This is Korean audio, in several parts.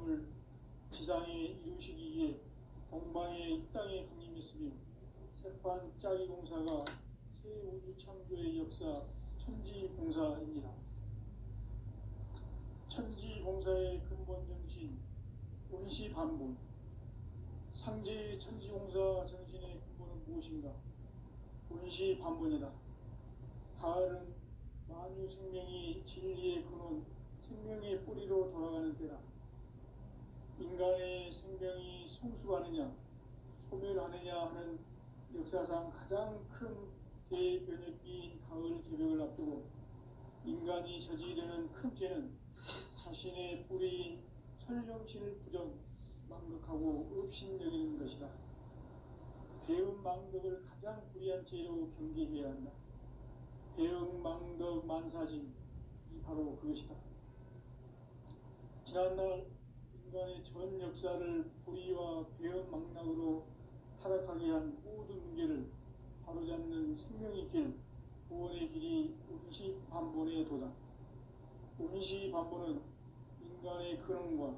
복음을 지상에 이루시기 위해 동방의 이 땅에 강림했으며 새판 짜기 공사가 새 우주 창조의 역사 천지봉사입니다. 천지봉사의 근본 정신 원시반본. 상제의 천지봉사 정신의 근본은 무엇인가? 원시반본이다. 가을은 만유 생명이 진리의 근원, 생명의 뿌리로 돌아가는 때다. 인간의 생명이 성숙하느냐, 소멸하느냐 하는 역사상 가장 큰 대변혁기인 가을 개벽을 앞두고 인간이 저지르는 큰 죄는 자신의 뿌리인 설령신을 부정, 망극하고 업신여기는 것이다. 배은 망덕을 가장 불의한 죄로 경계해야 한다. 배은 망덕 만사진이 바로 그것이다. 지난날 인간의 전 역사를 불의와 배은 망락으로 타락하게 한 모든 문제를 바로잡는 생명의 길, 구원의 길이 원시반본의 도다. 원시반본은 인간의 근원과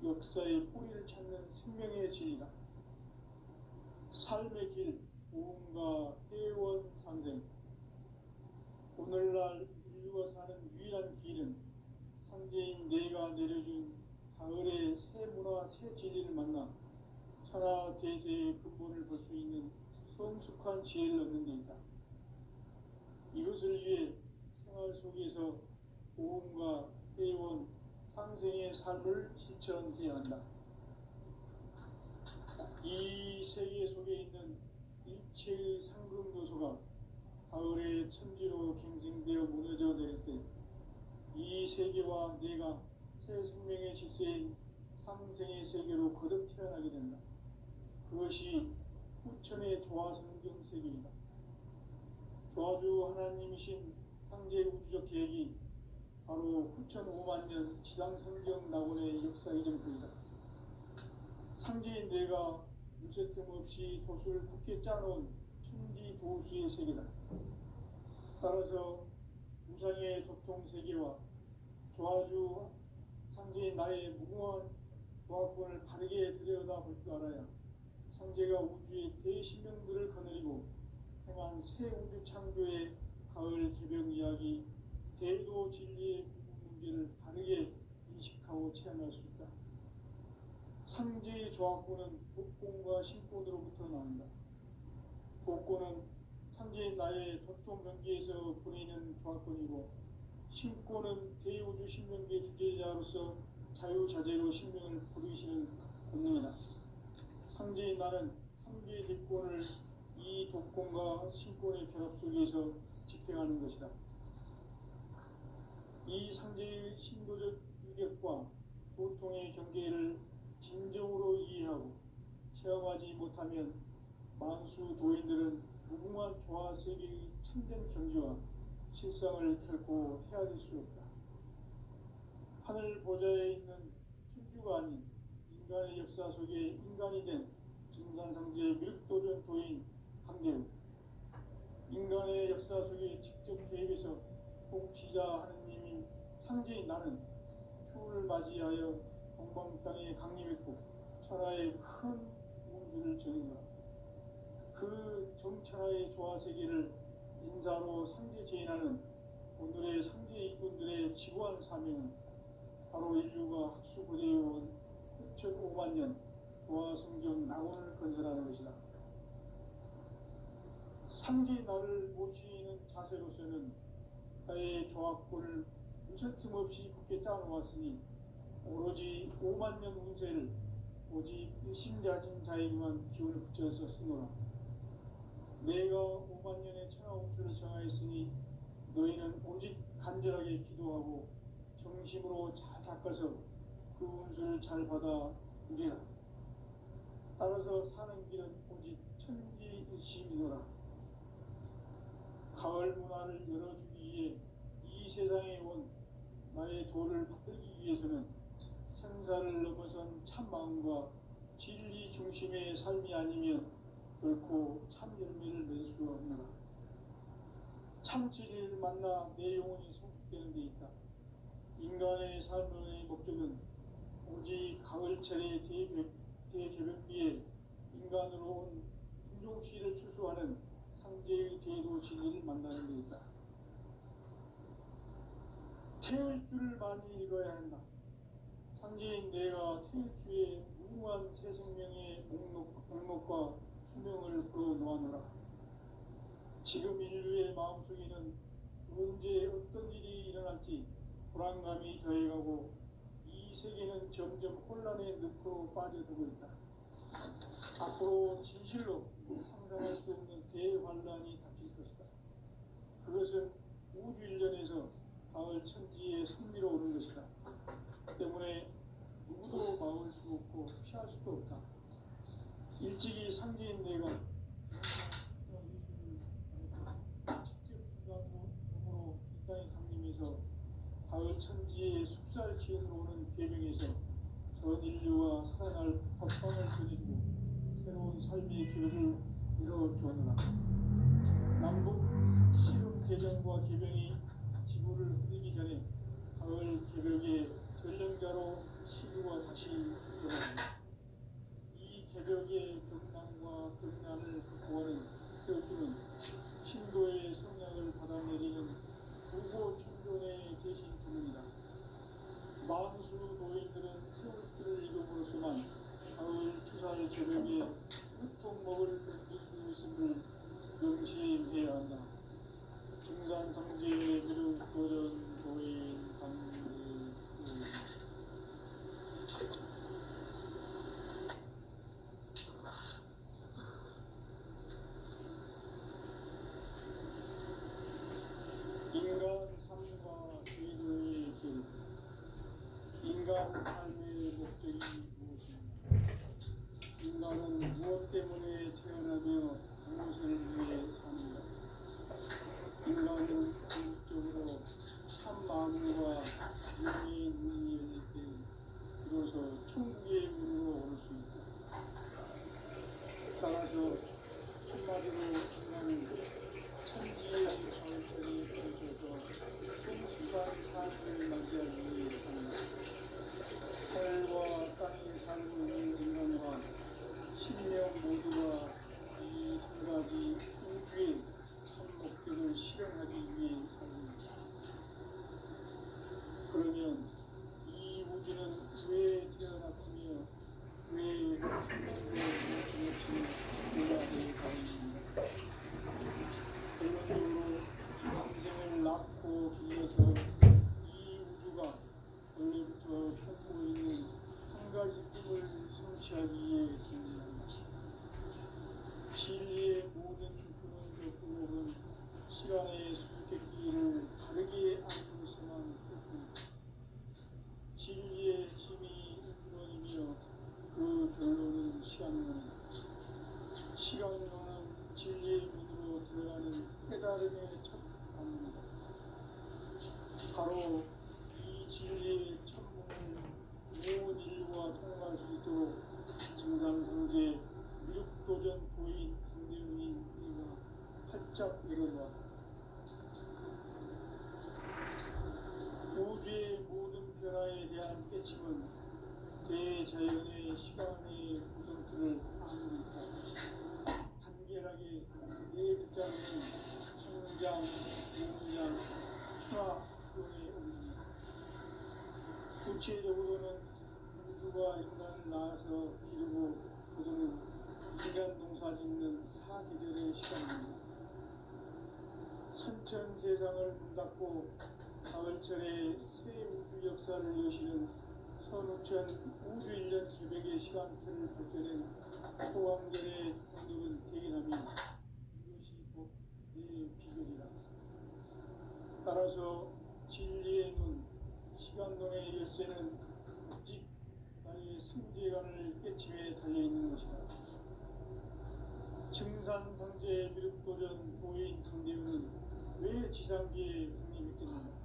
역사의 뿌리를 찾는 생명의 진리다. 삶의 길, 보험과 회원 상생. 오늘날 인류가 사는 유일한 길은 상제인 내가 내려준 가을의 새 문화, 새 진리를 만나 천하 대세의 근본을 볼 수 있는 성숙한 지혜를 얻는 데 있다. 이것을 위해 생활 속에서 보험과 회원, 상생의 삶을 실천해야 한다. 이 세계 속에 있는 일체의 상금도소가 가을의 천지로 갱생되어 무너져 내릴 때 이 세계와 내가 새 생명의 질서인 상생의 세계로 거듭 태어나게 된다. 그것이 후천의 조화성경 세계이다. 조화주 하나님이신 상제 우주적 계획이 바로 후천 5만년 지상성경 낙원의 역사 이전편이다. 상제인 내가 무쇠틈 없이 도수를 굳게 짜놓은 천지도수의 세계다. 따라서 무상의 도통세계와 조화주 상제인 나의 무궁한 조화권을 바르게 들여다볼 줄 알아야 상제가 우주의 대신명들을 거느리고 행한 새 우주 창조의 가을 개벽 이야기, 대도 진리의 문제를 바르게 인식하고 체험할 수 있다. 상제의 조화권은 도권과 신권으로부터 나온다. 도권은 상제인 나의 도통 경계에서 보내는 조화권이고, 신권은 대우주 신명계 주제자로서 자유자재로 신명을 부르시는 권능이다. 상제인 나는 상계 대권을 이 도권과 신권의 결합 속에서 집행하는 것이다. 이 상제의 신도적 유격과 도통의 경계를 진정으로 이해하고 체험하지 못하면 만수 도인들은 무궁한 조화세계의 참된 경지와 실상을 결코 헤아릴 수 없다. 하늘 보좌에 있는 천주가 아닌 인간의 역사 속에 인간이 된 증산상제 밀도전 도인 강대우, 인간의 역사 속에 직접 개입해서 통치자 하느님인 상제인 나는 추후를 맞이하여 동방 땅에 강림했고 천하의 큰 운수를 전인다. 그 정천하의 조화세계를 인사로 상제 제인하는 오늘의 상제 이군들의 지구한 사명은 바로 인류가 학수부대해온 6,500년 조화성경 낙원을 건설하는 것이다. 상제의 나를 모시는 자세로서는 나의 조화권을 무쇠틈 없이 굳게 짜놓았으니 오로지 5만년 운세를 오직 일심자진 자에게만 기운을 붙여서 쓰노라. 내가 5만년의 천하 운수를 정하였으니 너희는 오직 간절하게 기도하고 정심으로 잘 닦아서 그 운수를 잘 받아 누리라. 따라서 사는 길은 오직 천지일심이노라. 가을 문화를 열어주기 위해 이 세상에 온 나의 도를 받들기 위해서는 생사를 넘어선 참마음과 진리 중심의 삶이 아니면 결코 참 열매를 맺을 수가 없노라. 참 진리를 만나 내 영혼이 성숙되는 데 있다. 인간의 삶의 목적은 오직 가을철의 대개벽비에 인간으로 온 임종씨를 추수하는 상제의 대도 진리를 만나는 데 있다. 태일주를 많이 읽어야 한다. 상제인 내가 태일주의 무궁한 새 생명의 목록과 수명을 풀어놓아노라. 지금 인류의 마음속에는 언제 어떤 일이 일어날지 불안감이 더해가고 이 세계는 점점 혼란의 늪으로 빠져들고 있다. 앞으로 진실로 상상할 수 없는 대환란이 닥칠 것이다. 그것은 우주 일련에서 가을 천지의 승리로 오는 것이다. 때문에 누구도 막을 수 없고 피할 수도 없다. 일찍이 상제인 내가 직접 인간으로 이 땅에 강림해서 가을 천지의 숲살 지연으로 오는 계명에서 전 인류와 살아날 법방을 전해주고 새로운 삶의 기회를 이뤄주었노라. 남북 상시름 개정과 개병이 지구를 흐리기 전에 가을 개벽의 전령자로 시구가 다시 일어납니다. 이 개벽의 경난과 극난을 극복하는 태극기는 신도의 성향을 받아내리는 부고 천존의 대신 주문이다. 만수 노인들은 태극기를 읽음으로써만 가을 추살 개벽의 으통목을 견딜 수 있음을 명심해야 한다. 증산상제의 비록 도전 도인 강대 인간 삶과 의도의 길. 인간 삶의 목적이 무엇입니까? 인간은 무엇 때문에 태어나며 무엇을 위해 삽니다. 인간은 궁극적으로 참 마음과 영의 눈이 열릴 때 비로소 천국의 문으로 올 수 있다. 따라서 한마디로 인간은 천지의 가을철이 펼쳐서 성숙한 삶을 맞이하기 위해 삽니다. 하늘과 땅에 살고 있는 인간과 신명 모두가 이 한 가지 우주의 참 목적을 실현하기 위해 삽니다. 그러면 이 우주는 왜 태어났으며 왜 천국의 정치를 해야 할 바입니까? 결론적으로 인생을 낳고 길러서 이 우주가 원래부터 품고 있는 한 가지 꿈을 성취하기 위해 존재한다. 진리의 모든 근원적 의혹은 시간의 수수께끼를 다르게 알고 있어만 했습니다. 진리의 힘이 근원이며 그 결론은 시간론이다. 시간론은 진리의 문으로 들어가는 깨달음의 첫 방문이다. 바로 이 진리의 첫 문을 온 인류가 통과할 수 있도록 증산상제 미륵도전 도인 강대웅인 이가 활짝 열어놓았다. 우주의 모든 변화에 대한 깨침은 대자연의 시간의 구성틀을 안고 있다. 간결하게 네 글자로는 성장, 성장, 추락, 추동의 의미입니다. 구체적으로는 우주가 인간을 낳아서 기르고 거두는 인간 농사 짓는 사계절의 시간입니다. 선천 세상을 문 닫고 가을철에 새 우주 역사를 여시는 선우천 우주 1년 기백의 시간틀을 밝혀낸 소왕절의 공덕은 대견함이 이것이 곧 내 비결이라. 따라서 진리의 눈, 시간론의 열쇠는 오직 나의 상제관을 깨침에 달려있는 것이다. 증산상제 미륵도전 도인 강대웅은 왜 지상기에 강림했겠느냐?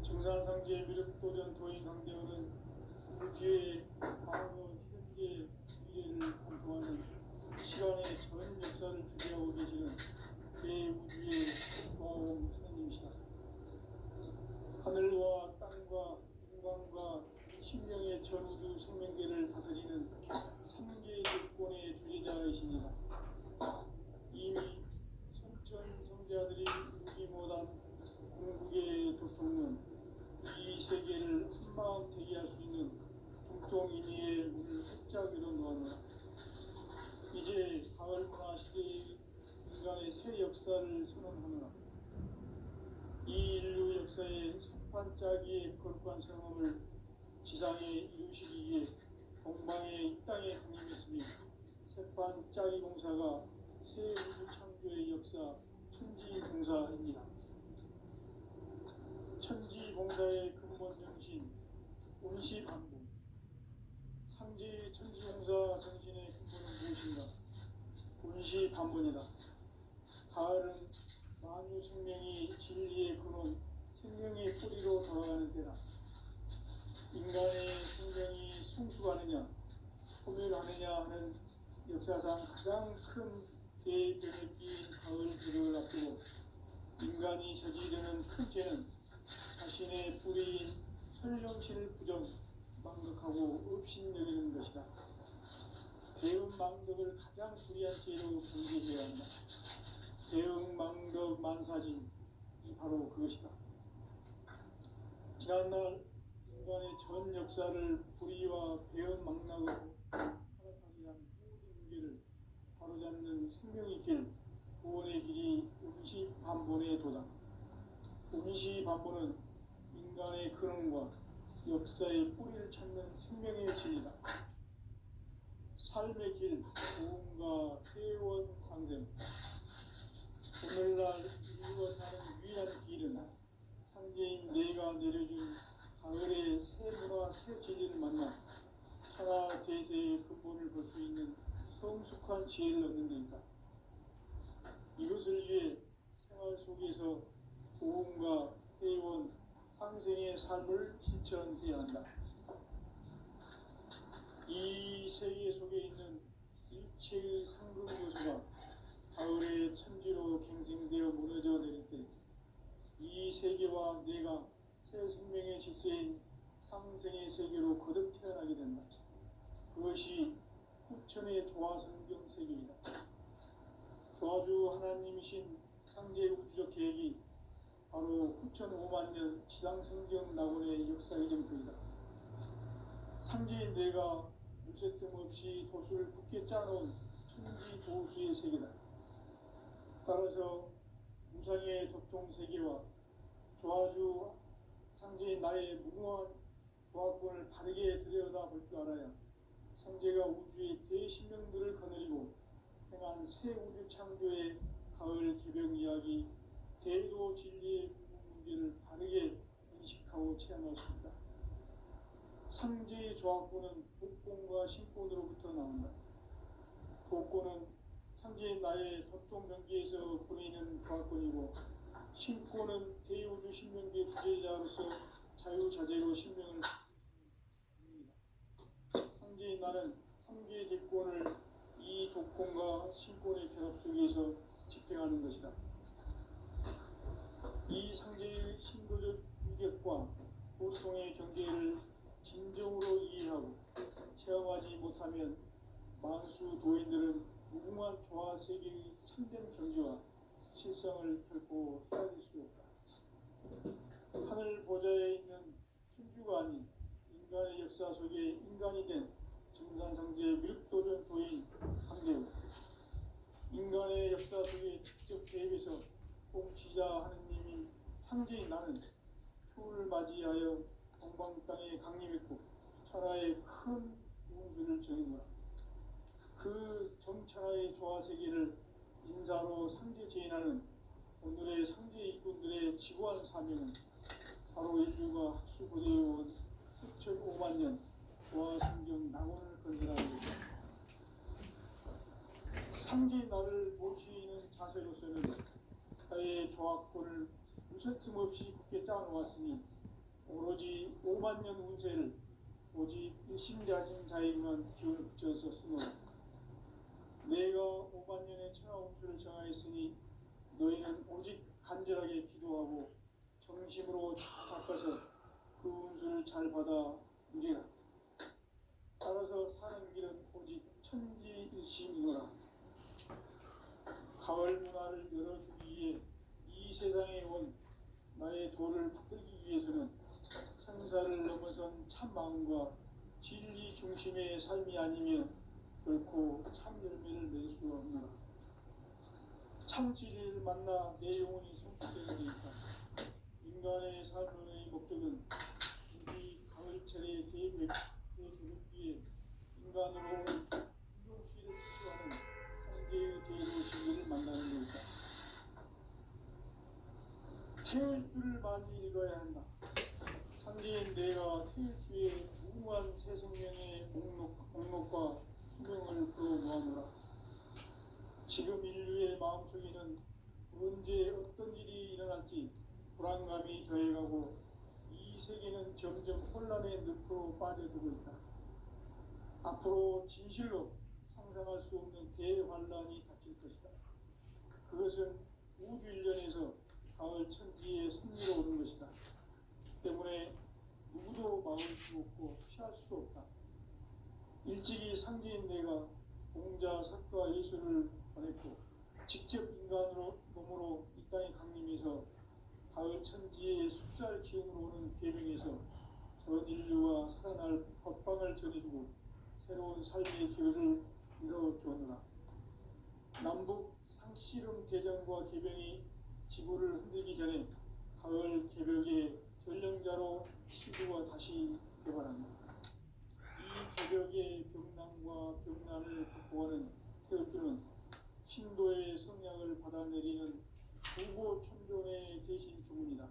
증산상제 미륵도전 도인 강대웅은 우주의 과거, 현재, 미래를 관통하는 시간의 전 역사를 주재하고 계시는 대우주의 조화홍 스님이시다. 하늘과 땅과 인간과 신명의 전우주 생명계를 다스리는 3계 대권의 주제자이십니다. 이미 성천 성자들이 무지 못한 궁극의 도통은 이 세계를 한마음 대기할 수 있는 중통인의의 문을 활짝 열어놓았노라. 이제 가을 문화 시대의 인간의 새 역사를 선언하노라. 이 인류 역사의 석판짜기의 거룩한 성업을 지상에 이루시기 위해 동방의 이 땅에 강림했으니 석판짜기 공사가 새 우주 창조의 역사 천지공사입니다. 천지공사의 근본 정신 운시반복. 상제 천지공사 정신의 근본은 무엇인가? 운시반복이다. 가을은 만유 생명이 진리의 근원, 생명의 뿌리로 돌아가는 때다. 인간의 생명이 성숙하느냐, 소멸하느냐 하는 역사상 가장 큰 대변의 끼인 가을 들을 앞두고 인간이 저지르는 큰 죄는 자신의 뿌리인 설령신을 부정, 망덕하고 업신여기는 것이다. 대응 망덕을 가장 불의한 죄로 경계해야 한다. 대응 망덕 만사진이 바로 그것이다. 지난날 인간의 전 역사를 불의와 배은 망락으로 타락하게 한 모든 문제를 바로잡는 생명의 길, 구원의 길이 운시반본의 도다. 운시반본은 인간의 근원과 역사의 뿌리를 찾는 생명의 진리다. 삶의 길, 구원과 회원 상생. 오늘날 인류가 사는 유일한 길은 상제인 내가 내려준 가을의 새 문화, 새 진리를 만나 천하 대세의 근본을 볼 수 있는 성숙한 지혜를 얻는 데 있다. 이것을 위해 생활 속에서 고음과 회원, 상생의 삶을 실천해야 한다. 이 세계 속에 있는 일체의 상급 요소가 가을의 천지로 갱생되어 무너져 내릴 때 이 세계와 내가 새 생명의 질서인 상생의 세계로 거듭 태어나게 된다. 그것이 후천의 조화성경 세계이다. 조화주 하나님이신 상제 우주적 계획이 바로 후천 5만년 지상성경 낙원의 역사 이정표이다. 상제인 내가 무쇠 틈 없이 도수를 굳게 짜놓은 천지 도수의 세계다. 따라서 무상의 도통 세계와 조화주 상제인 나의 무궁한 조화권을 바르게 들여다볼 줄 알아야 상제가 우주의 대신명들을 거느리고 행한 새 우주 창조의 가을 개벽 이야기, 대도 진리의 문제를 바르게 인식하고 체험할 수 있다. 상제의 조화권은 복권과 신권으로부터 나온다. 복권은 상제인 나의 도통 경계에서 보내는 조화권이고, 신권은 대우주 신명계 주제자로서 자유자재로 신명을 합니다. 상제인 나는 3계 제권을 이 독권과 신권의 결합 속에서 집행하는 것이다. 이 상제의 신도적 위격과 보통의 경계를 진정으로 이해하고 체험하지 못하면 만수 도인들은 무궁한 조화 세계의 참된 경지와 실성을 결코 헤아릴 수 없다. 하늘 보좌에 있는 천주가 아닌 인간의 역사 속에 인간이 된 정산상제 미륵도전 도인 함재우, 인간의 역사 속에 직접 개입해서 통치자 하느님인 상제인 나는 추을 맞이하여 동방 땅에 강림했고 천하의 큰 운수를 정했노라. 그 정천하의 조화세계를 인사로 상제 제인하는 오늘의 상제 일꾼들의 지구한 사명은 바로 인류가 학수고대해온 수천 5만년 조화성경 낙원을 건설하는 것이다. 상제 나를 모시는 자세로서는 나의 조화권을 무쇠틈 없이 굳게 짜놓았으니 오로지 5만년 운세를 오직 일심가진 자에게만 기운을 붙여서 쓰노라. 내가 5만년의 천하 운수를 정하였으니 너희는 오직 간절하게 기도하고 정심으로 잘 닦아서 그 운수를 잘 받아 이리라. 따라서 사는 길은 오직 천지일심이노라. 가을 문화를 열어주기 위해 이 세상에 온 나의 도를 붙들기 위해서는 생사를 넘어선 참 마음과 진리 중심의 삶이 아니면 결코 참 열매를 낼 수 없노라. 참 진리를 만나 내 영혼이 성취되게 되있다. 인간의 삶의 목적은 이 가을철의 대조국기에 인간으로 온 인종시를 추구하는 상제의 대로 진리를 만나는 것이다. 태울 줄을 많이 읽어야 한다. 상제인 내가 태울 주의 무궁한 새 생명의 목록과 수명을 풀어 모아노라. 지금 인류의 마음속에는 언제 어떤 일이 일어날지 불안감이 더해가고 이 세계는 점점 혼란의 늪으로 빠져들고 있다. 앞으로 진실로 상상할 수 없는 대환란이 닥칠 것이다. 그것은 우주 일련에서 가을 천지의 승리로 오는 것이다. 때문에 누구도 막을 수 없고 피할 수도 없다. 일찍이 상제인 내가 공자, 석가, 예수를 보냈고 직접 인간으로 몸으로 이 땅에 강림해서 가을 천지의 숫살 기운으로 오는 계명에서 전 인류와 살아날 법방을 전해주고 새로운 삶의 기회를 이뤄주었노라. 남북 상씨름 대전과 개병이 지구를 흔들기 전에 가을 개벽의 전령자로 시구가 다시 개발한다. 이 개벽의 병난과 병난을 극복하는 태극주는 신도의 성약을 받아내리는 부고 천존의 대신 주문이다.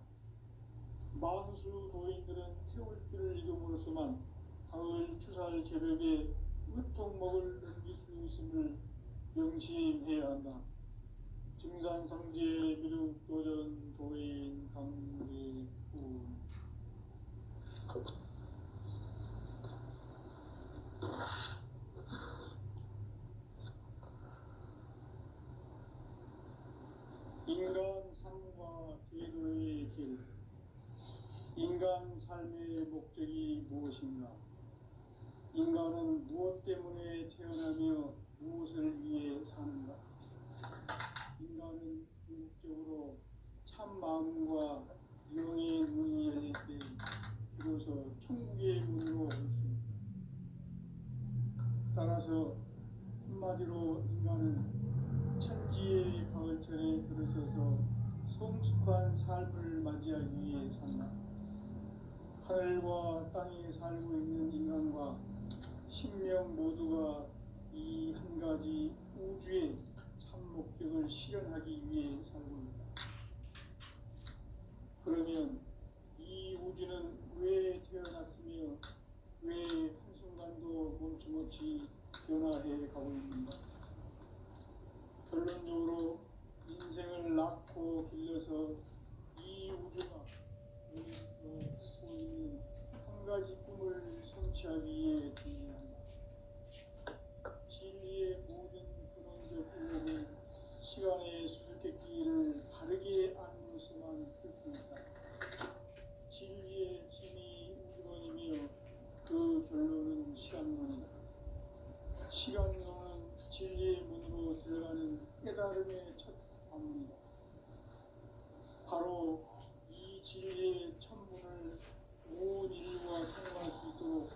만수 도인들은 태울주를 이름으로서만 가을 추살 개벽의 으통목을 넘길 수 있음을 명심해야 한다. 증산상제 미륵도전 도인 강제군. 인간 삶과 제도의 길. 인간 삶의 목적이 무엇인가? 인간은 무엇 때문에 태어나며 무엇을 위해 사는가? 인간은 궁극적으로 참 마음과 영의 문이 열릴 때 비로소 천국의 문으로 올 수 있다. 따라서 한마디로 인간은 천지의 가을철에 들어서서 성숙한 삶을 맞이하기 위해 산다. 하늘과 땅에 살고 있는 인간과 신명 모두가 이 한 가지 우주의 참 목적을 실현하기 위해 살고 있다. 그러면 이 우주는 왜 태어났으며 왜 한순간도 멈춤없이 변화해 가고 있는가? 결론적으로 인생을 낳고 길러서 이 우주가 우리가 갖고 있는 한 가지 꿈을 성취하기 위해 존재한다. 진리의 모든 근원적 의혹은 시간의 수수께끼를 바르게 안으로서만 풀 수 있다. 진리의 진이 우주론이며 그 결론은 시간론이다. 시간론은 진리의 문으로 들어가는 깨달음의 첫 관문이다. 바로 이 진리의 천문을 온 인류가 통과할 수 있도록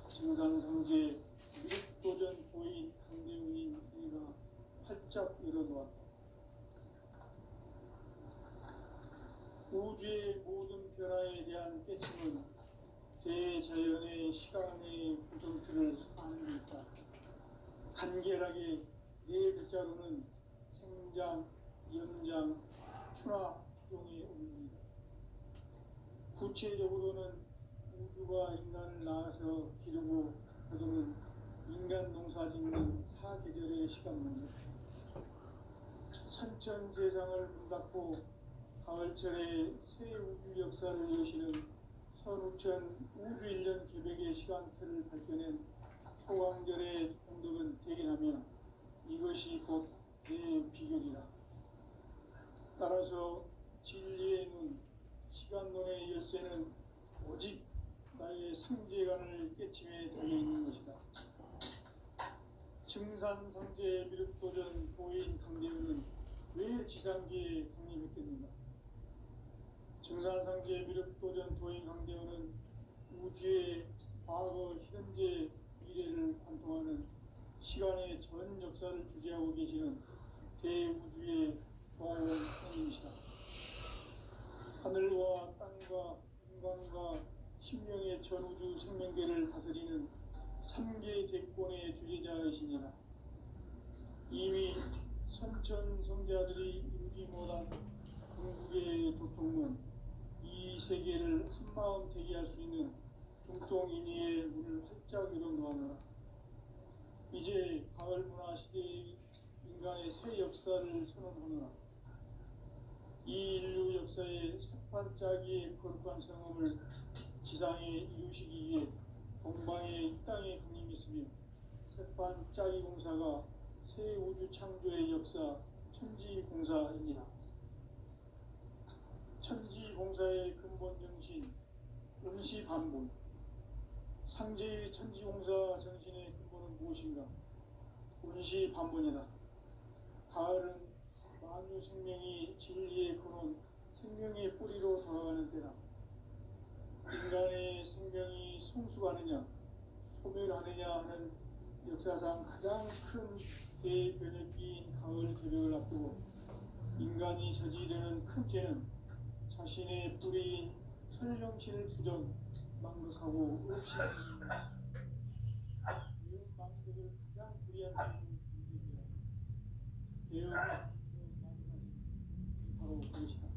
증산상제 미륵도전 보인 강대웅인 이가 활짝 열어놓았다. 우주의 모든 변화에 대한 깨침은 대자연의 시간의 구성틀을 아는 데 있다. 간결하게 네 글자로는 생장, 연장, 추나 추동의 의미입니다. 구체적으로는 우주가 인간을 낳아서 기르고 거두는 인간 농사 짓는 사계절의 시간 문제. 선천 세상을 문 닫고 가을철에 새 우주 역사를 여시는 선우천 우주 1년 개벽의 시간틀을 밝혀낸 소강절의 공덕은 대견하며 이것이 곧 내 비결이라. 따라서 진리의 눈, 시간론의 열쇠는 오직 나의 상제관을 깨침에 달려있는 것이다. 증산상제 미륵도전 도인 강대우는 왜 지상계에 독립했겠는가? 증산상제 미륵도전 도인 강대우는 우주의 과거, 현재, 미래를 관통하는 시간의 전 역사를 주재하고 계시는 대우주의 조화원님이시다. 하늘과 땅과 인간과 신명의 전우주 생명계를 다스리는 3개 대권의 주재자이시니라. 이미 선천성자들이 이루지 못한 궁극의 도통은 이 세계를 한마음 되게 할 수 있는 중통인의의 문을 활짝 열어놓아노라. 이제 가을 문화 시대의 인간의 새 역사를 선언하노라. 이 인류 역사의 새판짜기의 거룩한 성험을 지상에 이루시기 위해 동방의 이 땅에 강림했으며 새판짜기 공사가 새 우주 창조의 역사 천지공사입니다. 천지공사의 근본 정신 음시반본. 상제의 천지공사 정신의 근본은 무엇인가? 음시반본이다. 가을은 만유 생명이 진리의 근원, 생명의 뿌리로 돌아가는 때다. 인간의 생명이 성숙하느냐, 소멸하느냐 하는 역사상 가장 큰 대변혁기인 가을 개벽을 앞두고 인간이 저지르는 큰 죄는 자신의 뿌리인 설령신을 망각하고 없이 망각을 가장 불이한 대응은 바로 그것이다.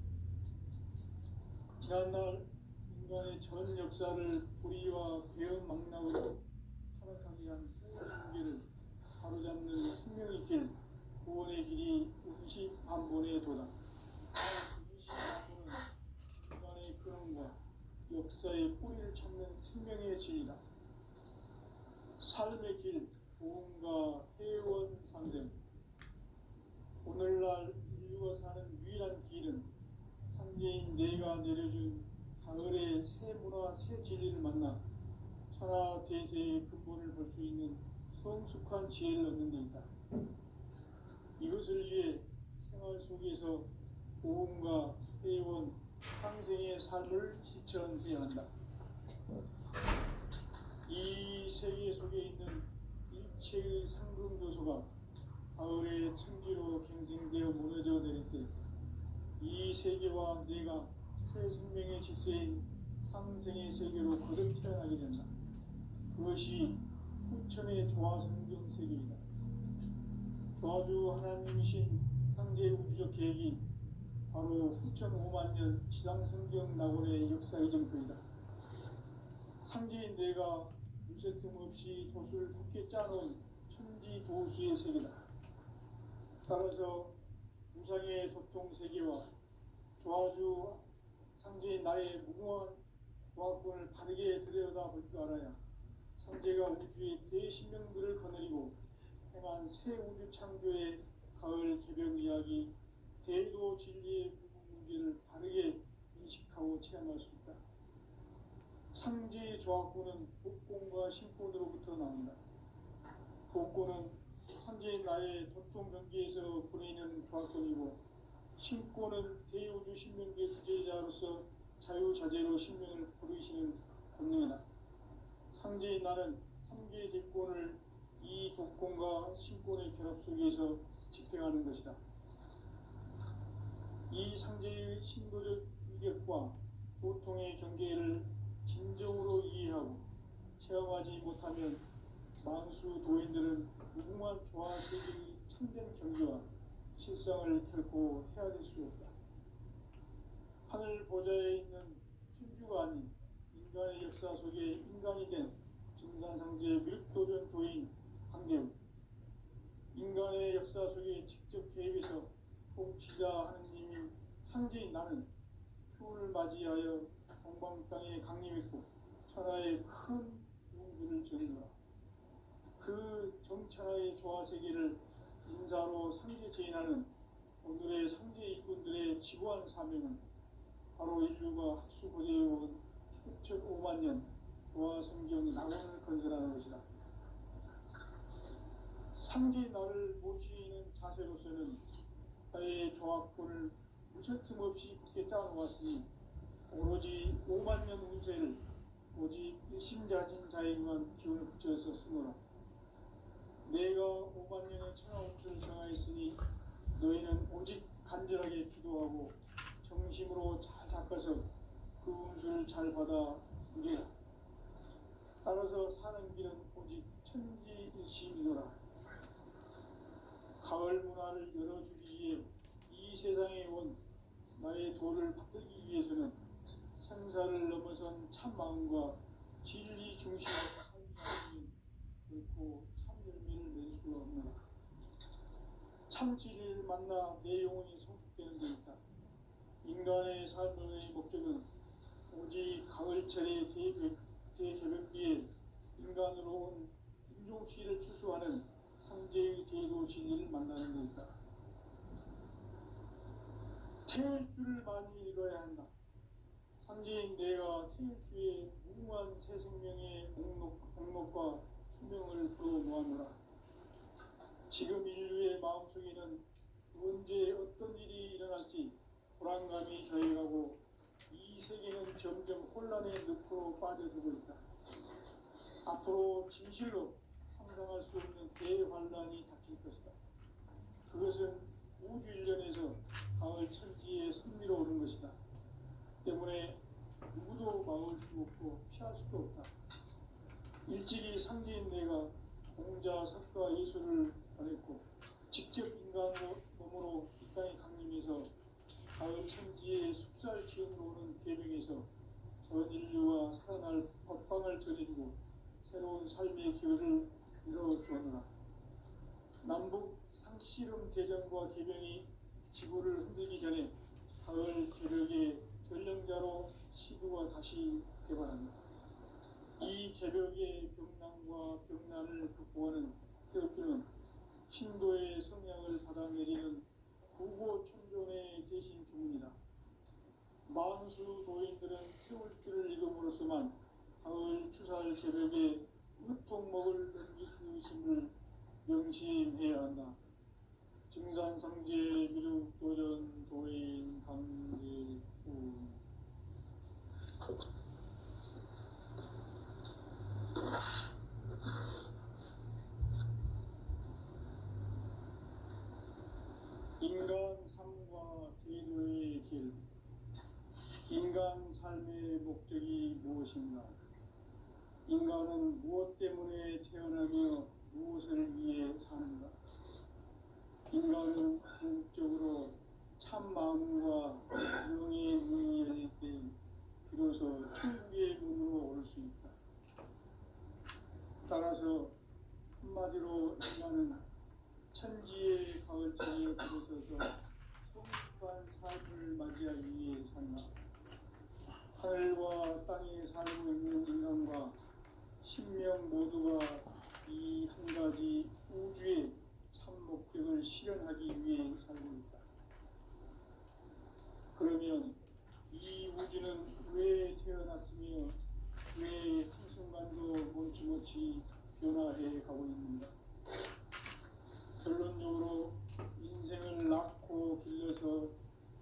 지난날 인간의 전 역사를 불의와 배은망락으로 타락하게 한 문제를 바로잡는 생명의 길, 구원의 길이 음시반본의 도다. 음시반본은 인간의 근원과 역사의 뿌리를 찾는 생명의 진이다. 삶의 길, 보험과 회원 상생. 오늘날 인류가 사는 유일한 길은 상제인 내가 내려준 가을의 새 문화, 새 진리를 만나 천하 대세의 근본을 볼 수 있는 성숙한 지혜를 얻는 데 있다. 이것을 위해 생활 속에서 보험과 회원, 상생의 삶을 실천해야 한다. 이 세계 속에 있는 일체의 상금 요소가 가을의 천지로 갱생되어 무너져 내릴 때 이 세계와 내가 새 생명의 질서인 상생의 세계로 거듭 태어나게 된다. 그것이 후천의 조화성경 세계이다. 조화주 하나님이신 상제 우주적 계획이 바로 후천 5만 년 지상성경 낙원의 역사의 정표이다. 상제인 내가 유세 틈 없이 돛을 굳게 짜놓은 천지 도수의 세계다. 따라서 우상의 도통 세계와 조화주 상제인 나의 무궁한 조화권을 바르게 들여다볼 줄 알아야 상제가 우주의 대신명들을 거느리고 행한 새 우주 창조의 가을 개벽 이야기, 대도 진리의 구분 문제를 바르게 인식하고 체험할 수 있다. 상제의 조화권은 복권과 신권으로부터 나온다. 복권은 상제인 나의 도통 경계에서 보내는 조화권이고, 신권은 대우주 신명계 주제자로서 자유자재로 신명을 부르시는 권능이다. 상제인 나는 3개의 제권을 이 도권과 신권의 결합 속에서 집행하는 것이다. 이 상제의 신도적 위격과 도통의 경계를 진정으로 이해하고 체험하지 못하면 만수 도인들은 무궁한 조화세계의 참된 경지와 실상을 결코 헤아릴 수 없다. 하늘 보좌에 있는 천주가 아닌 인간의 역사 속에 인간이 된 증산상제 미륵도전 도인 강대우. 인간의 역사 속에 직접 개입해서 통치자 하느님인 상제인 나는 추운을 맞이하여 동방 땅에 강림했고 천하의 큰 우주를 정의하라. 그 정천하의 조화세계를 인사로 상제 제인하는 오늘의 상제 일꾼들의 지구한 사명은 바로 인류가 학수고대해온 6천 5만 년 도화 성경 낙원을 건설하는 것이다. 상지 나를 모시는 자세로서는 나의 조합권을 무설틈 없이 굳게 짜놓았으니 오로지 5만 년 운세를 오직 일심자진 자에게만 기운을 붙여서 쓰노라. 내가 5만 년의 천하 운수를 정하였으니 너희는 오직 간절하게 기도하고 정심으로 잘 닦아서 그 운수를 잘 받아 누리라. 따라서 사는 길은 오직 천지일심이노라. 가을 문화를 열어주기 위해 이 세상에 온 나의 도를 받들기 위해서는 생사를 넘어선 참마음과 진리 중심의 삶이 결코 참열매를 맺을 수가 없노라. 참 진리를 만나 내 영혼이 성숙되는 데 있다. 인간의 삶의 목적은 오직 가을철의 대개벽비에 인간으로 온 인종씨를 추수하는 상제의 제도 진리를 만나는 데 있다. 태울 줄을 많이 읽어야 한다. 상제인 내가 태울주의 무궁한 새 생명의 공록과 수명을 불어모아노라. 지금 인류의 마음속에는 언제 어떤 일이 일어날지 불안감이 저해가고 이 세계는 점점 혼란의 늪으로 빠져들고 있다. 앞으로 진실로 상상할 수 없는 대환란이 닥칠 것이다. 그것은 우주 일련에서 가을 천지의 승리로 오는 것이다. 때문에 누구도 막을 수 없고 피할 수도 없다. 일찍이 상제인 내가 공자, 석가, 예수를 보냈고 직접 인간으로 몸으로 이 땅에 강림해서 가을 천지의 숲살 기운으로 오는 계명에서 전 인류가 살아날 법방을 전해주고 새로운 삶의 기회를 이뤄주었노라. 남북 상씨름 대전과 계명이 지구를 흔들기 전에 가을 개벽의 전령자로 시구가 다시 개발합니다. 이 개벽의 병난과 병난을 극복하는 태극기는 신도의 성향을 받아내리는 구고천존의 대신 주문이다. 만수 도인들은 태울길을 읽음으로써만 가을 추살 개벽에 으통목을 넘길 수 있음을 명심해야 한다. 증산상제 미륵도전 도인 강제우. 인간 삶과 계도의 길. 인간 삶의 목적이 무엇인가? 인간은 무엇 때문에 태어나며 무엇을 위해 사는가? 인간은 궁극적으로 참 마음과 영의 문이 열릴 때 비로소 천국의 문으로 올 수 있다. 따라서 한마디로 인간은 천지의 가을철에 들어서서 성숙한 삶을 맞이하기 위해 산다. 하늘과 땅에 살고 있는 인간과 신명 모두가 이 한 가지 우주의 참 목적을 실현하기 위해 살고 있다. 그러면 이 우주는 왜 태어났으며 왜 한순간도 멈춤없이 변화해 가고 있는가? 결론적으로 인생을 낳고 길러서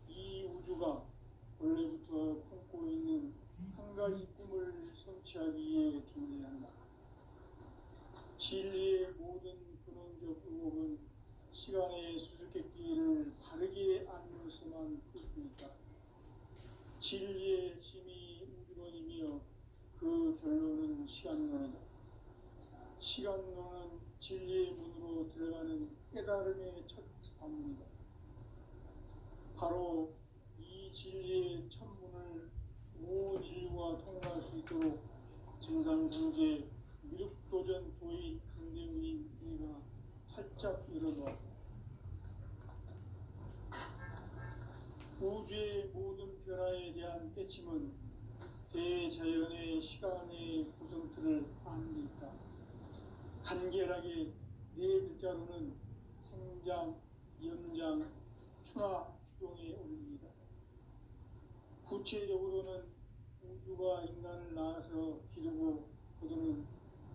이 우주가 원래부터 품고 있는 한 가지 꿈을 성취하기 위해 존재한다. 진리의 모든 근원적 의혹은 시간의 수수께끼를 바르게 알면서만 풀 수 있다. 진리의 핵심이 우주론이며 그 결론은 시간론이다. 시간론은 진리의 문으로 들어가는 깨달음의 첫 관문이다. 바로 이 진리의 천문을 온 인류가 통과할 수 있도록 증산상제 미륵도전 도의 강대우인 네가 활짝 열어놓았다. 우주의 모든 변화에 대한 깨침은 대자연의 시간의 구성틀을 아는 데 있다. 간결하게 네 글자로는 생장, 연장, 추나 추동의 원리이다. 구체적으로는 우주가 인간을 낳아서 기르고 거두는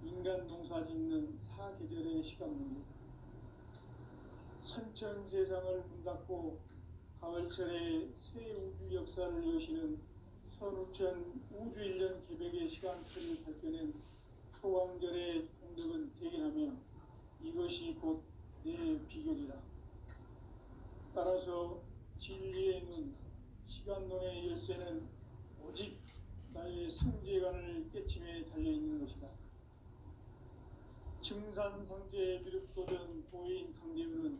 인간 농사 짓는 사계절의 시간 문제. 선천 세상을 문 닫고 가을철에 새 우주 역사를 여시는 선우천 우주일년 개벽의 시간표를 밝혀낸 소왕절의 공덕은 대견하며 이것이 곧 내 비결이라. 따라서 진리의 눈, 시간론의 열쇠는 오직 나의 상제관을 깨침에 달려있는 것이다. 증산상제 미륵도전 도인 강대우는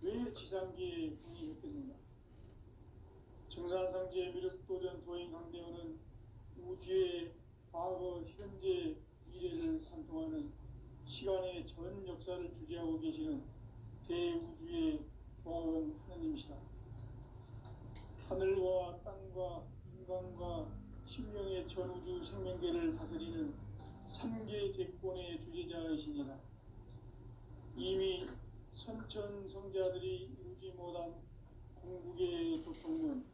왜 지상기에 궁리했겠는가? 증산상제 미륵도전 도인 강대우는 우주의 과거, 현재, 미래를 관통하는 시간의 전 역사를 주재하고 계시는 대우주의 조화원 하나님이시다. 하늘과 땅과 인간과 신명의 전우주 생명계를 다스리는 3계 대권의 주재자이시니라. 이미 선천성자들이 이루지 못한 궁극의 도통문,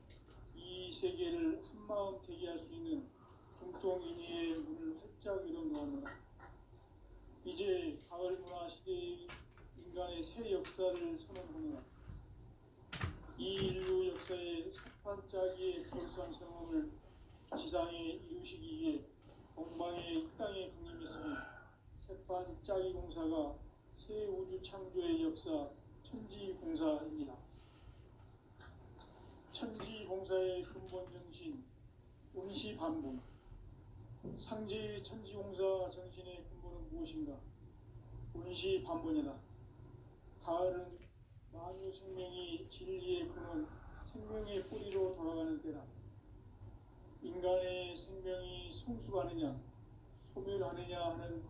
이 세계를 한마음 되게 할 수 있는 중통인의의 문을 활짝 열어놓았노라. 이제 가을 문화 시대의 인간의 새 역사를 선언하노라. 이 인류 역사의 석판짜기의 거룩한 성험을 지상에 이루시기 위해 동방의 이 땅에 강림했으니 색판짜기 공사가 새 우주 창조의 역사 천지공사입니다. 천지공사의 근본 정신 운시반본. 상제의 천지공사 정신의 근본은 무엇인가? 운시반본이다. 가을은 만유 생명이 진리의 근원, 생명의 뿌리로 돌아가는 때다. 인간의 생명이 성숙하느냐, 소멸하느냐 하는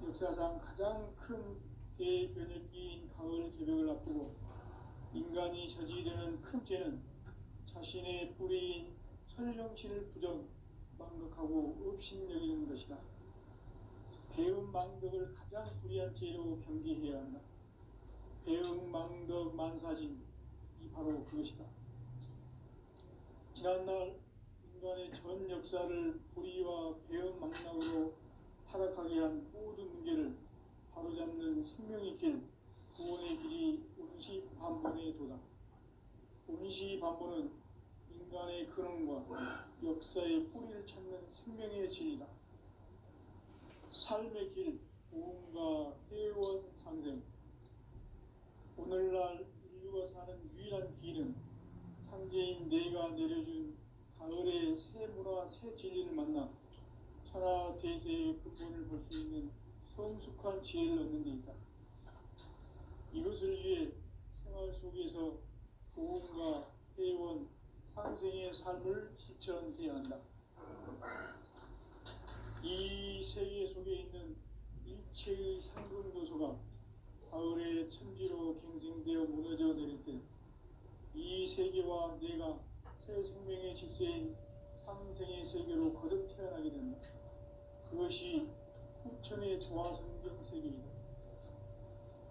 역사상 가장 큰 대변혁기인 가을 개벽을 앞두고 인간이 저지르는 큰 죄는 자신의 뿌리인 설령신을 부정, 망각하고 업신여기는 것이다. 배은망덕을 가장 불의한 죄로 경계해야 한다. 배은망덕 만사진이 바로 그것이다. 지난날 인간의 전 역사를 불의와 배은망락으로 타락하게 한 모든 문제를 바로잡는 생명의 길, 구원의 길이 운시반본의 도다. 운시반본은 인간의 근원과 역사의 뿌리를 찾는 생명의 진리다. 삶의 길, 보험과 회원 상생. 오늘날 인류가 사는 유일한 길은 상제인 내가 내려준 가을의 새 문화, 새 진리를 만나 천하 대세의 근본을 볼 수 있는 성숙한 지혜를 얻는 데 있다. 이것을 위해 생활 속에서 보험과 회원, 상생의 삶을 실천해야 한다. 이 세계 속에 있는 일체의 상금 요소가 가을의 천지로 갱생되어 무너져 내릴 때 이 세계와 내가 새 생명의 질서인 상생의 세계로 거듭 태어나게 된다. 그것이 후천의 조화성경 세계이다.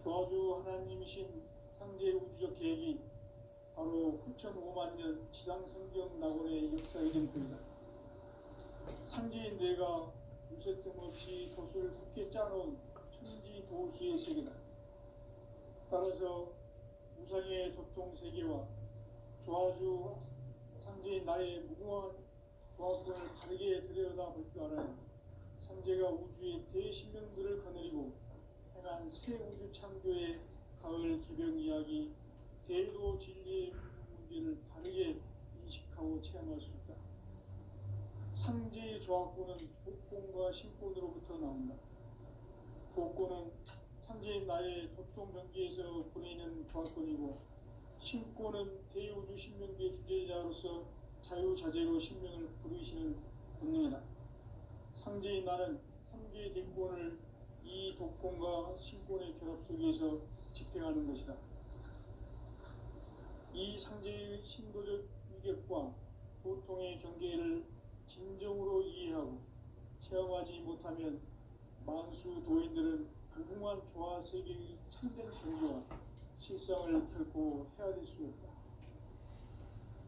조화주 하나님이신 상제 우주적 계획이 바로 후천 5만 년 지상성경 낙원의 역사의 정표이다. 상제인 내가 무쇠뜸 없이 도수를 굳게 짜놓은 천지 도수의 세계다. 따라서 우상의 도통 세계와 조화주 상제인 나의 무궁한 조화권을 다르게 들여다볼 줄 알아야 상제가 우주의 대신명들을 거느리고 행한 새 우주 창조의 가을 개벽 이야기, 대도 진리의 문제를 다르게 인식하고 체험할 수 있다. 상제의 조화권은 복권과 신권으로부터 나온다. 복권은 상제인 나의 도통 경계에서 보내는 조화권이고, 신권은 대우주 신명계 주제자로서 자유자재로 신명을 부르시는 본능이다. 상제인 나는 3개 대권을 이 독권과 신권의 결합 속에서 집행하는 것이다. 이 상제의 신도적 위격과 보통의 경계를 진정으로 이해하고 체험하지 못하면 만수 도인들은 무궁한 조화 세계의 참된 경지와 실상을 결코 헤아릴 수 없다.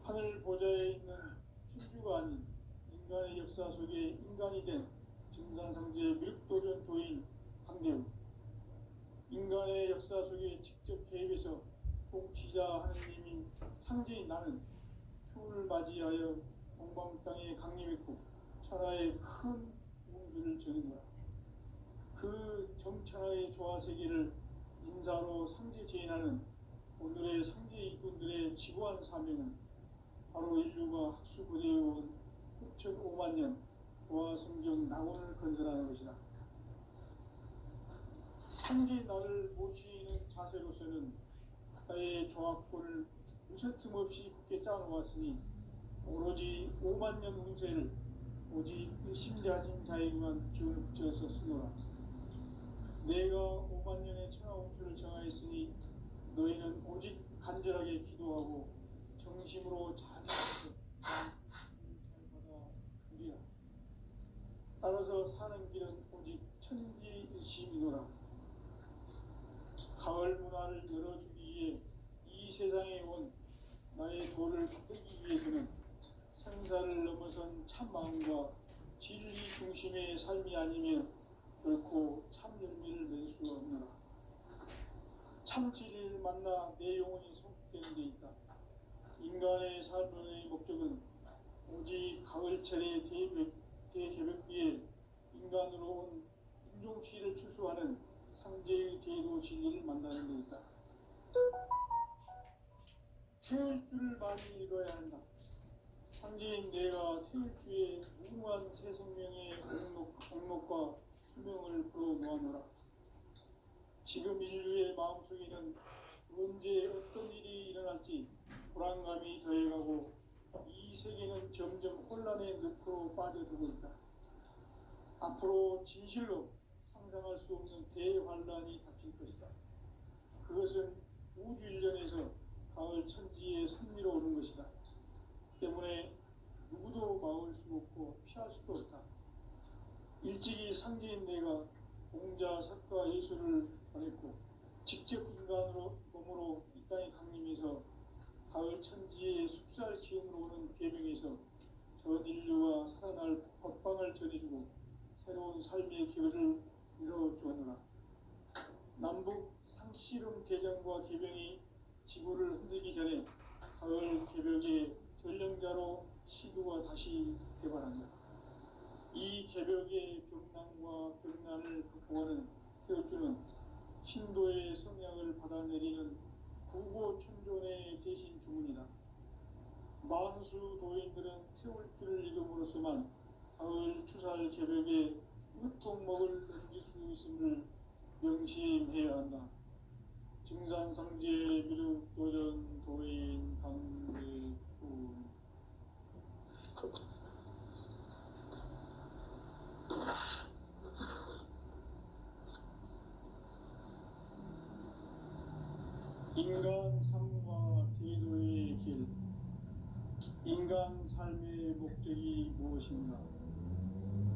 하늘 보좌에 있는 천주가 아닌 인간의 역사 속에 인간이 된 증산상제의 미륵도전 도인 강대우, 인간의 역사 속에 직접 개입해서 통치자 하느님인 상제인 나는 추운을 맞이하여 동방 땅에 강림했고 천하에 큰 웅수를 전했노라. 그 정천하의 조화세계를 인사로 상제 제인하는 오늘의 상제 일꾼들의 지구한 사명은 바로 인류가 학수고대해온 6,500만 년 조화성경 낙원을 건설하는 것이다. 상제 나를 모시는 자세로서는 나의 조합권을 무쇠틈 없이 굳게 짜놓았으니 오로지 5만 년 운세를 오직 일심자진 자에게만 기운을 붙여서 쓰노라. 내가 5만 년의 천하홍수를 정하였으니 너희는 오직 간절하게 기도하고 정심으로 자제해서 잘 받아 누리라. 따라서 사는 길은 오직 천지일심이노라. 가을 문화를 열어주기 위해 이 세상에 온 나의 도를 받들기 위해서는 생사를 넘어선 참마음과 진리 중심의 삶이 아니면 결코 참 열매를 낼 수 없노라. 참 진리를 만나 내 영혼이 성숙되는 데 있다. 인간의 삶의 목적은 오직 가을철의 대개벽기에 인간으로 온 인종시를 추수하는 상제의 대도 진리를 만나는 데 있다. 태일주를 많이 읽어야 한다. 상제인 내가 태일주의 무궁한 새 생명의 옥록과 수명을 불어모아노라. 지금 인류의 마음속에는 언제 어떤 일이 일어날지 불안감이 더해가고 이 세계는 점점 혼란의 늪으로 빠져들고 있다. 앞으로 진실로 상상할 수 없는 대환란이 닥칠 것이다. 그것은 우주 일련에서 가을 천지에 승리로 오는 것이다. 때문에 누구도 막을 수 없고 피할 수도 없다. 일찍이 상제인 내가 공자, 석가, 예수를 보냈고 직접 인간으로 몸으로 이 땅에 강림해서 가을 천지의 숲살 기운으로 오는 계명에서 전 인류와 살아날 법방을 전해주고 새로운 삶의 기회를 이뤄주었노라. 남북 상씨름 대전과 계병이 지구를 흔들기 전에 가을 개벽의 전령자로 시도가 다시 개발한다. 이 개벽의 병난과 병난을 극복하는 태울주는 신도의 성향을 받아내리는 구고천존의 대신 주문이다. 만수 도인들은 태울주를 읽음으로써만 가을 추살 개벽의 으통목을 넘길 수 있음을 명심해야 한다. 증산상제 미륵도전 도인 강대우. 인간 삶과 대도의 길. 인간 삶의 목적이 무엇인가?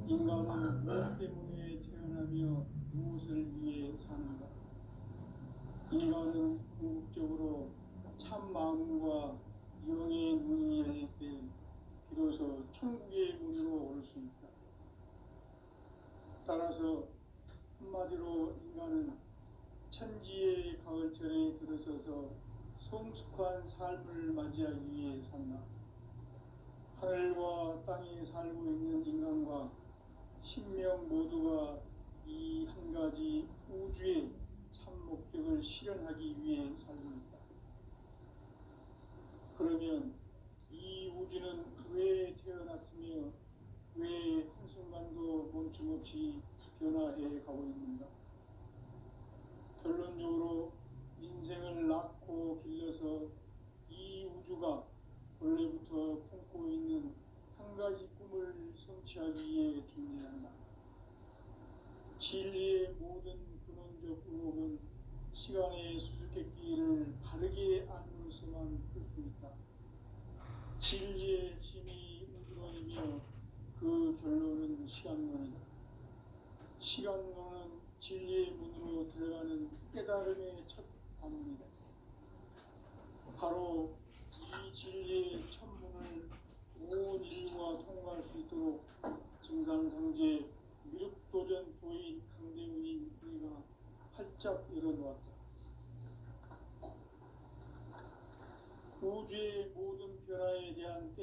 인간은 무엇 때문에 태어나며 무엇을 위해 사는가? 인간은 궁극적으로 참 마음과 영의 문이 열릴 때 비로소 천국의 문으로 올 수 있다. 따라서 한마디로 인간은 천지의 가을철에 들어서서 성숙한 삶을 맞이하기 위해 산다. 하늘과 땅에 살고 있는 인간과 신명 모두가 이 한 가지 우주의 참 목적을 실현하기 위해 살고 있다. 그러면 이 우주는 왜 태어났으며 왜 한순간도 멈춤없이 변화해 가고 있는가? 결론적으로 인생을 낳고 길러서 이 우주가 원래부터 품고 있는 한 가지 꿈을 성취하기 위해 존재한다. 진리의 모든 근원적 의혹은 시간의 수수께끼를 바르게 안으로서만 풀 수 있다. 진리의 핵심이 우주론이며 그 결론은 시간론이다. 시간론은 진리의 문으로 들어가는 깨달음의 첫 관문이다. 바로 이 진리의 첫 문을 온 인류가 통과할 수 있도록 증산상제 미륵도전 도인 강대훈이 네가 활짝 열어놓았다. 우주의 모든 변화에 대한